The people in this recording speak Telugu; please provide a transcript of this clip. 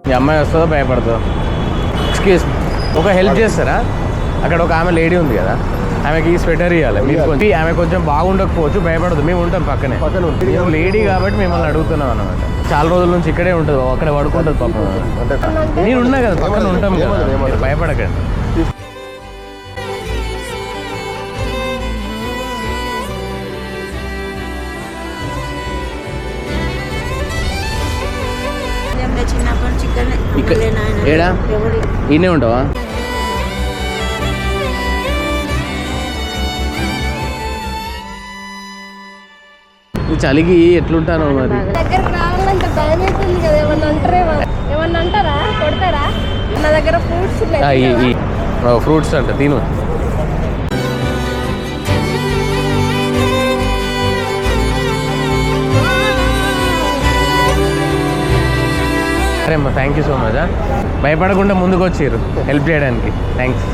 మీ అమ్మాయి వస్తుందో భయపడుతుందో? ఎక్స్క్యూజ్ ఒక హెల్ప్ చేస్తారా? అక్కడ ఒక ఆమె లేడీ ఉంది కదా, ఆమెకి స్వెటర్ ఇవ్వాలి. మీరు కొంచెం ఆమె కొంచెం బాగుండకపోవచ్చు, భయపడదు, మేము ఉంటాం పక్కనే. మేము లేడీ కాబట్టి మిమ్మల్ని అడుగుతున్నాం అనమాట. చాలా రోజుల నుంచి ఇక్కడే ఉంటుంది, అక్కడ పడుకుంటుంది పాపం. నేను ఉన్నా కదా పక్కన ఉంటాం కదా, మీరు భయపడకండి. ఏడా ఈయనే ఉంటావా? చలికి ఎట్లుంటాను మరి? దగ్గరకు రావాలంటే భయం అవుతుంది కదా. ఏమన్నా అంటారా? కొడతారా? నా దగ్గర ఫ్రూట్స్ ఫ్రూట్స్ అంట, తిను. సరే అమ్మా, థ్యాంక్ యూ సో మచ్. భయపడకుండా ముందుకు వచ్చారు హెల్ప్ చేయడానికి. థ్యాంక్స్.